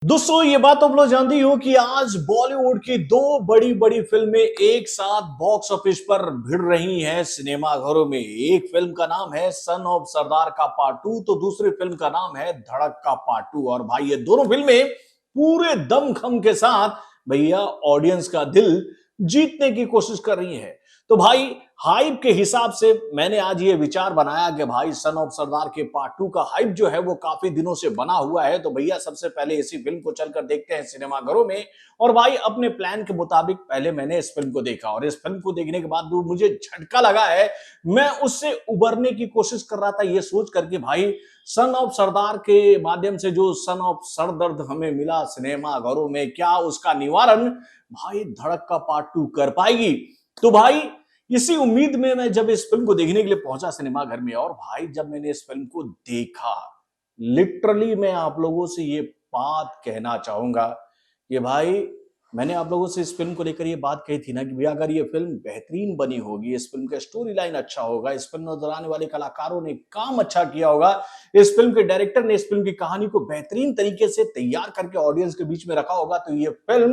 दोस्तों ये बात आप लोग जानते ही हो कि आज बॉलीवुड की दो बड़ी बड़ी फिल्में एक साथ बॉक्स ऑफिस पर भिड़ रही हैं सिनेमा घरों में। एक फिल्म का नाम है सन ऑफ सरदार का पार्ट 2 तो दूसरी फिल्म का नाम है धड़क का पार्ट 2। और भाई ये दोनों फिल्में पूरे दमखम के साथ भैया ऑडियंस का दिल जीतने की कोशिश कर रही है। तो भाई हाइप के हिसाब से मैंने आज ये विचार बनाया कि भाई सन ऑफ सरदार के पार्ट 2 का हाइप जो है वो काफी दिनों से बना हुआ है। तो भैया सबसे पहले इसी फिल्म को चलकर देखते हैं सिनेमाघरों में। और भाई अपने प्लान के मुताबिक पहले मैंने इस फिल्म को देखा और इस फिल्म को देखने के बाद जो मुझे झटका लगा है, मैं उससे उबरने की कोशिश कर रहा था ये सोच करके भाई सन ऑफ सरदार के माध्यम से जो सन ऑफ सरदर्द हमें मिला सिनेमा घरों में, क्या उसका निवारण भाई धड़क का पार्ट 2 कर पाएगी। तो भाई इसी उम्मीद में मैं जब इस फिल्म को देखने के लिए पहुंचा सिनेमा घर में, और भाई जब मैंने इस फिल्म को देखा, लिटरली मैं आप लोगों से ये बात कहना चाहूंगा कि भाई मैंने आप लोगों से इस फिल्म को लेकर ये बात कही थी ना कि भैया अगर ये फिल्म बेहतरीन बनी होगी, इस फिल्म का स्टोरी लाइन अच्छा होगा, इस फिल्म में नजर आने वाले कलाकारों ने काम अच्छा किया होगा, इस फिल्म के डायरेक्टर ने इस फिल्म की कहानी को बेहतरीन तरीके से तैयार करके ऑडियंस के बीच में रखा होगा, तो ये फिल्म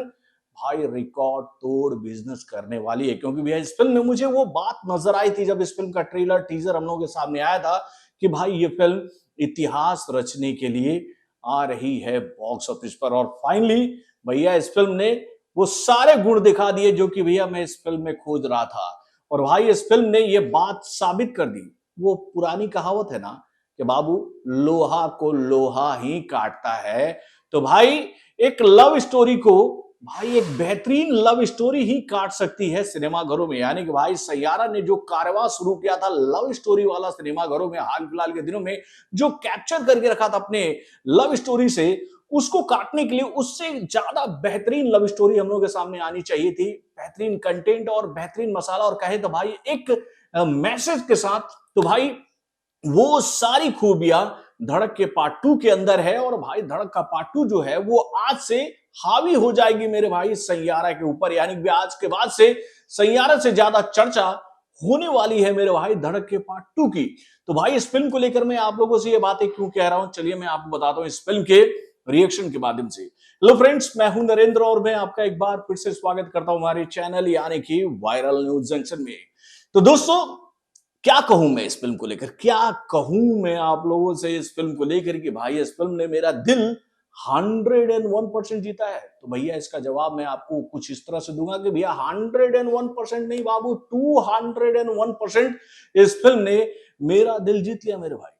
भाई रिकॉर्ड तोड़ बिजनेस करने वाली है। क्योंकि भैया इस फिल्म में मुझे वो बात नजर आई थी जब इस फिल्म का ट्रेलर टीजर हम लोगों के सामने आया था कि भाई ये फिल्म इतिहास रचने के लिए आ रही है बॉक्स ऑफिस पर। और फाइनली भैया इस फिल्म ने वो सारे गुण दिखा दिए जो कि भैया मैं इस फिल्म में खोज रहा था। और भाई इस फिल्म ने ये बात साबित कर दी। वो पुरानी कहावत है ना कि बाबू लोहा को लोहा ही काटता है। तो भाई एक लव स्टोरी को भाई एक बेहतरीन लव स्टोरी ही काट सकती है सिनेमा घरों में। यानी कि भाई सैयारा ने जो कारवां शुरू किया था लव स्टोरी वाला सिनेमा घरों में हाल फिलहाल के दिनों में, जो कैप्चर करके रखा था अपने लव स्टोरी से, उसको काटने के लिए उससे ज्यादा बेहतरीन लव स्टोरी हम लोगों के सामने आनी चाहिए थी। बेहतरीन कंटेंट और बेहतरीन मसाला और कहे तो भाई एक मैसेज के साथ। तो भाई वो सारी खूबियां धड़क के पार्ट 2 के अंदर है। और भाई धड़क का पार्ट 2 जो है वो आज से हावी हो जाएगी मेरे भाई सैयारा के ऊपर। यानी कि आज के बाद से सैयारा से ज्यादा चर्चा होने वाली है मेरे भाई धड़क के पार्ट 2 की। तो भाई इस फिल्म को लेकर मैं आप लोगों से ये बातें क्यों कह रहा हूं, चलिए मैं आपको बताता हूं इस फिल्म के रिएक्शन के माध्यम से। हेलो फ्रेंड्स, मैं हूं नरेंद्र और मैं आपका एक बार फिर से स्वागत करता हूं हमारे चैनल यानी कि वायरल न्यूज जंक्शन में। तो दोस्तों क्या कहूं मैं इस फिल्म को लेकर, क्या कहूं मैं आप लोगों से इस फिल्म को लेकर कि भाई इस फिल्म ने मेरा दिल 101% जीता है। तो भैया इसका जवाब मैं आपको कुछ इस तरह से दूंगा कि भैया 101% नहीं बाबू, 201% इस फिल्म ने मेरा दिल जीत लिया मेरे भाई।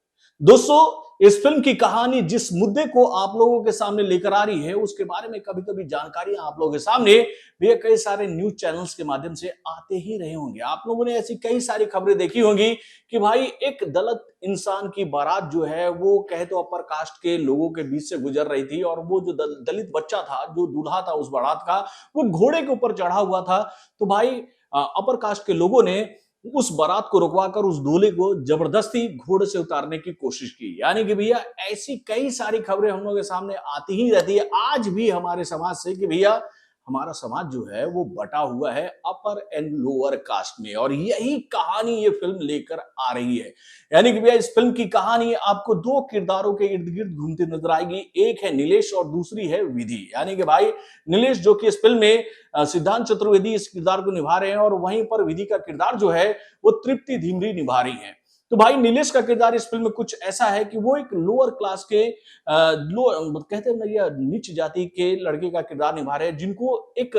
दोस्तों इस फिल्म की कहानी जिस मुद्दे को आप लोगों के सामने लेकर आ रही है उसके बारे में कभी कभी जानकारियां आप लोगों के सामने भैया कई सारे न्यूज चैनल्स के माध्यम से आते ही रहे होंगे। आप लोगों ने ऐसी कई सारी खबरें देखी होंगी कि भाई एक दलित इंसान की बारात जो है वो कहे तो अपर कास्ट के लोगों के बीच से गुजर रही थी, और वो जो दलित बच्चा था, जो दूल्हा था उस बारात का, वो घोड़े के ऊपर चढ़ा हुआ था। तो भाई अपर कास्ट के लोगों ने उस बारात को रुकवाकर उस दूल्हे को जबरदस्ती घोड़े से उतारने की कोशिश की। यानी कि भैया ऐसी कई सारी खबरें हम लोगों के सामने आती ही रहती है आज भी हमारे समाज से कि भैया हमारा समाज जो है वो बटा हुआ है अपर एंड लोअर कास्ट में, और यही कहानी ये फिल्म लेकर आ रही है। यानी कि भैया इस फिल्म की कहानी आपको दो किरदारों के इर्द गिर्द घूमती नजर आएगी। एक है नीलेश और दूसरी है विधि। यानी कि भाई नीलेश जो कि इस फिल्म में सिद्धांत चतुर्वेदी इस किरदार को निभा रहे हैं, और वहीं पर विधि का किरदार जो है वो तृप्ति धीमरी निभा रही है। तो भाई नीलेश का किरदार इस फिल्म में कुछ ऐसा है कि वो एक लोअर क्लास के लो कहते हैं ना या नीच जाति के लड़के का किरदार निभा रहे हैं, जिनको एक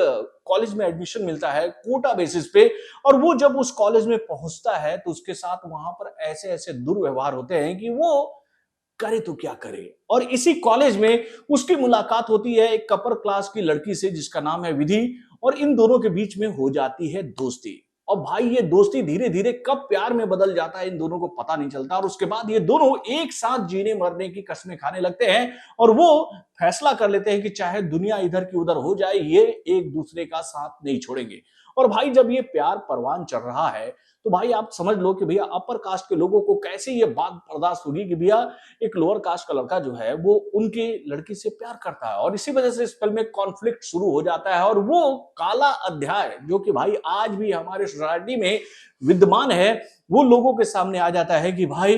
कॉलेज में एडमिशन मिलता है कोटा बेसिस पे। और वो जब उस कॉलेज में पहुंचता है तो उसके साथ वहां पर ऐसे ऐसे दुर्व्यवहार होते हैं कि वो करे तो क्या करे। और इसी कॉलेज में उसकी मुलाकात होती है एक अपर क्लास की लड़की से जिसका नाम है विधि, और इन दोनों के बीच में हो जाती है दोस्ती। और भाई ये दोस्ती धीरे धीरे कब प्यार में बदल जाता है इन दोनों को पता नहीं चलता, और उसके बाद ये दोनों एक साथ जीने मरने की कस्में खाने लगते हैं, और वो फैसला कर लेते हैं कि चाहे दुनिया इधर की उधर हो जाए ये एक दूसरे का साथ नहीं छोड़ेंगे। और भाई जब ये प्यार परवान चढ़ रहा है तो भाई आप समझ लो कि भैया अपर कास्ट के लोगों को कैसे ये बात बर्दाश्त होगी कि भैया एक लोअर कास्ट का लड़का जो है वो उनके लड़की से प्यार करता है। और इसी वजह से इस फिल्म में कॉन्फ्लिक्ट शुरू हो जाता है, और वो काला अध्याय जो कि भाई आज भी हमारे सोसाइटी में विद्यमान है वो लोगों के सामने आ जाता है कि भाई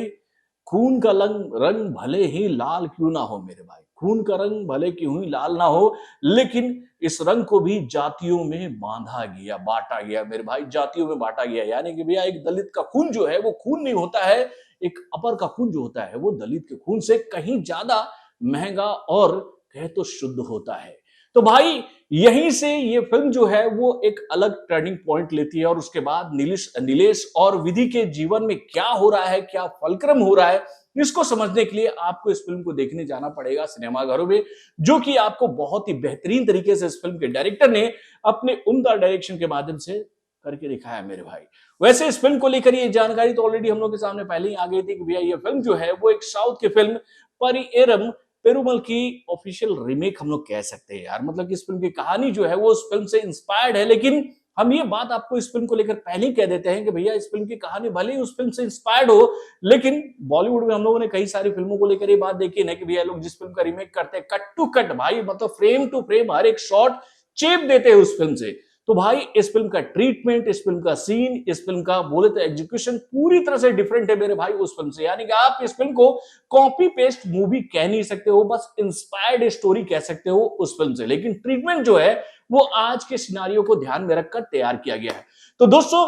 खून का रंग भले ही लाल क्यों ना हो मेरे भाई, खून का रंग भले क्यों ही लाल ना हो, लेकिन इस रंग को भी जातियों में बांधा गया, बांटा गया मेरे भाई, जातियों में बांटा गया। यानी कि भैया एक दलित का खून जो है वो खून नहीं होता है, एक अपर का खून जो होता है वो दलित के खून से कहीं ज्यादा महंगा और कहे तो शुद्ध होता है। तो भाई यहीं से ये फिल्म जो है वो एक अलग टर्निंग पॉइंट लेती है और उसके बाद नीलेश नीलेश और विधि के जीवन में क्या हो रहा है, क्या फलक्रम हो रहा है, इसको समझने के लिए आपको इस फिल्म को देखने जाना पड़ेगा सिनेमाघरों में, जो कि आपको बहुत ही बेहतरीन तरीके से इस फिल्म के डायरेक्टर ने अपने उम्दा डायरेक्शन के माध्यम से करके दिखाया मेरे भाई। वैसे इस फिल्म को लेकर ये जानकारी तो ऑलरेडी हम लोग के सामने पहले ही आ गई थी कि भैया ये फिल्म जो है वो एक साउथ की फिल्म परिएरम पेरुमल की ऑफिशियल रीमेक हम लोग कह सकते हैं यार। मतलब कि इस फिल्म की कहानी जो है वो उस फिल्म से इंस्पायर्ड है, लेकिन हम ये बात आपको इस फिल्म को लेकर पहले ही कह देते हैं कि भैया इस फिल्म की कहानी भले ही उस फिल्म से इंस्पायर्ड हो, लेकिन बॉलीवुड में हम लोगों ने कई सारी फिल्मों को लेकर ये बात देखी है कि भैया लोग जिस फिल्म का रीमेक करते हैं कट टू कट भाई, मतलब फ्रेम टू फ्रेम हर एक शॉट चेप देते हैं उस फिल्म से। तो भाई इस फिल्म का ट्रीटमेंट, इस फिल्म का सीन, इस फिल्म का बोले तो एग्जीक्यूशन पूरी तरह से डिफरेंट है मेरे भाई उस फिल्म से। यानी कि आप इस फिल्म को कॉपी पेस्ट मूवी कह नहीं सकते हो, बस इंस्पायर्ड स्टोरी कह सकते हो उस फिल्म से। लेकिन ट्रीटमेंट जो है वो आज के सिनारियों को ध्यान में रखकर तैयार किया गया है। तो दोस्तों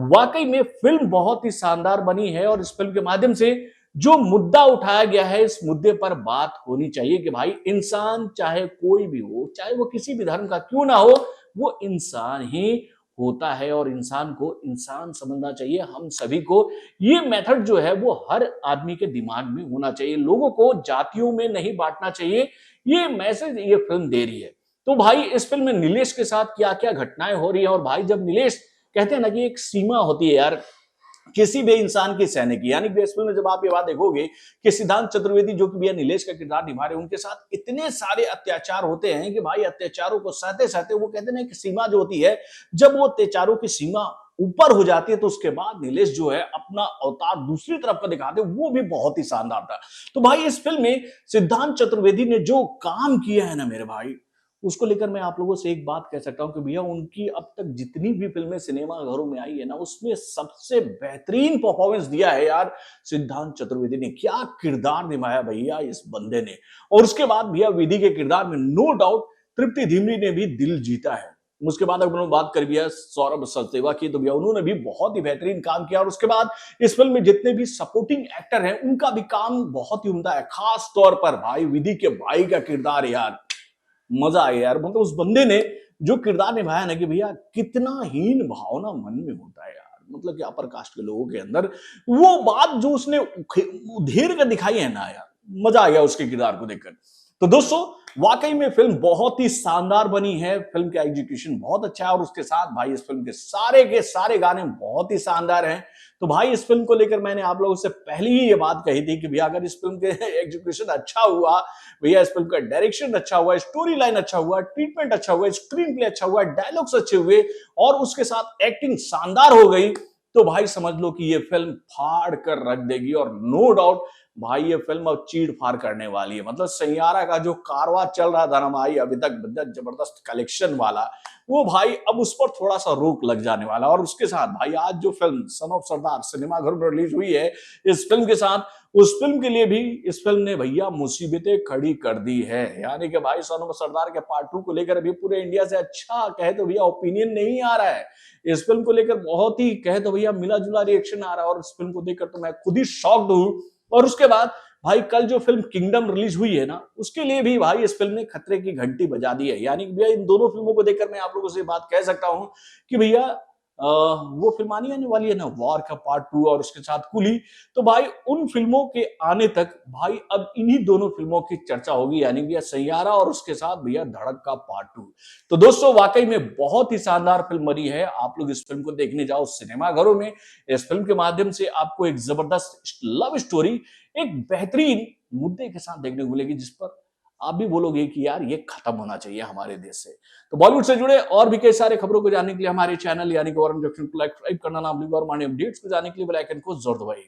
वाकई में फिल्म बहुत ही शानदार बनी है और इस फिल्म के माध्यम से जो मुद्दा उठाया गया है इस मुद्दे पर बात होनी चाहिए कि भाई इंसान चाहे कोई भी हो, चाहे वो किसी भी धर्म का क्यों ना हो, वो इंसान ही होता है और इंसान को इंसान समझना चाहिए हम सभी को। ये मेथड जो है वो हर आदमी के दिमाग में होना चाहिए, लोगों को जातियों में नहीं बांटना चाहिए। ये मैसेज ये फिल्म दे रही है। तो भाई इस फिल्म में नीलेश के साथ क्या क्या घटनाएं हो रही है, और भाई जब नीलेश कहते हैं ना कि एक सीमा होती है यार किसी भी इंसान की सहने की, यानी इस फिल्म में जब आप ये बात देखोगे कि सिद्धांत चतुर्वेदी जो कि भैया नीलेश का किरदार निभा रहे हैं, उनके साथ इतने सारे अत्याचार होते हैं कि भाई अत्याचारों को सहते सहते वो कहते हैं ना कि सीमा जो होती है, जब वो अत्याचारों की सीमा ऊपर हो जाती है तो उसके बाद नीलेश जो है अपना अवतार दूसरी तरफ का दिखाते हैं, वो भी बहुत ही शानदार था। तो भाई इस फिल्म में सिद्धांत चतुर्वेदी ने जो काम किया है ना मेरे भाई, उसको लेकर मैं आप लोगों से एक बात कह सकता हूं कि भैया उनकी अब तक जितनी भी फिल्में सिनेमा घरों में आई है ना, उसमें सबसे बेहतरीन परफॉर्मेंस दिया है यार सिद्धांत चतुर्वेदी ने। क्या किरदार निभाया भैया इस बंदे ने। और उसके बाद भैया विधि के किरदार में नो डाउट तृप्ति धीमरी ने भी दिल जीता है। उसके बाद अगर बात कर भैया सौरभ सचदेवा की, तो भैया उन्होंने भी बहुत ही बेहतरीन काम किया। और उसके बाद इस फिल्म में जितने भी सपोर्टिंग एक्टर हैं उनका भी काम बहुत ही उम्दा है। खास तौर पर भाई विधि के भाई का किरदार यार मजा आया यार। मतलब उस बंदे ने जो किरदार निभाया ना कि भैया कितना हीन भावना मन में होता है यार, मतलब कि अपर कास्ट के लोगों के अंदर वो बात जो उसने उधेर कर दिखाई है ना यार, मजा आ गया उसके किरदार को देखकर। तो दोस्तों वाकई में फिल्म बहुत ही शानदार बनी है, फिल्म का एग्जीक्यूशन बहुत अच्छा है और उसके साथ भाई इस फिल्म के सारे गाने बहुत ही शानदार हैं। तो भाई इस फिल्म को लेकर मैंने आप लोगों से पहले ही ये बात कही थी कि भैया अगर इस फिल्म के एग्जीक्यूशन अच्छा हुआ, भैया इस फिल्म का डायरेक्शन अच्छा हुआ, स्टोरी लाइन अच्छा हुआ, ट्रीटमेंट अच्छा हुआ, स्क्रीन प्ले अच्छा हुआ, डायलॉग्स अच्छे हुए और उसके साथ एक्टिंग शानदार हो गई, तो भाई समझ लो कि ये फिल्म फाड़ कर रख देगी। और नो डाउट भाई ये फिल्म अब चीड़ फाड़ करने वाली है। मतलब सैयारा का जो कारवां चल रहा था ना भाई अभी तक जबरदस्त कलेक्शन वाला, वो भाई अब उस पर थोड़ा सा रोक लग जाने वाला। और उसके साथ भाई आज जो फिल्म सन ऑफ सरदार सिनेमाघर में रिलीज हुई है, इस फिल्म के साथ उस फिल्म के लिए भी इस फिल्म ने भैया मुसीबतें खड़ी कर दी है। यानी कि भाई सन ऑफ सरदार के पार्ट 2 को लेकर अभी पूरे इंडिया से अच्छा कहे तो भैया ओपिनियन नहीं आ रहा है। इस फिल्म को लेकर बहुत ही कहे तो भैया मिला जुला रिएक्शन आ रहा है और इस फिल्म को देखकर तो मैं खुद ही शॉक्ड हूं। और उसके बाद भाई कल जो फिल्म किंगडम रिलीज हुई है ना, उसके लिए भी भाई इस फिल्म ने खतरे की घंटी बजा दी है। यानी कि भैया इन दोनों फिल्मों को देखकर मैं आप लोगों से बात कह सकता हूं कि भैया वो फिल्म आने वाली है ना वॉर का पार्ट 2 और उसके साथ कुली, तो भाई उन फिल्मों के आने तक भाई अब इन्हीं दोनों फिल्मों की चर्चा होगी, यानी भैया सैयारा और उसके साथ भैया धड़क का पार्ट 2। तो दोस्तों वाकई में बहुत ही शानदार फिल्म बनी है, आप लोग इस फिल्म को देखने जाओ सिनेमाघरों में। इस फिल्म के माध्यम से आपको एक जबरदस्त लव स्टोरी एक बेहतरीन मुद्दे के साथ देखने को मिलेगी, जिस पर आप भी बोलोगे कि यार ये खत्म होना चाहिए हमारे देश से। तो बॉलीवुड से जुड़े और भी कई सारे खबरों को जानने के लिए हमारे चैनल यानी कि वरुण जंक्शन को लाइक करना ना भूलिएगा और हमारे अपडेट्स को जानने के लिए बेल आइकन को जरूर दबाइए।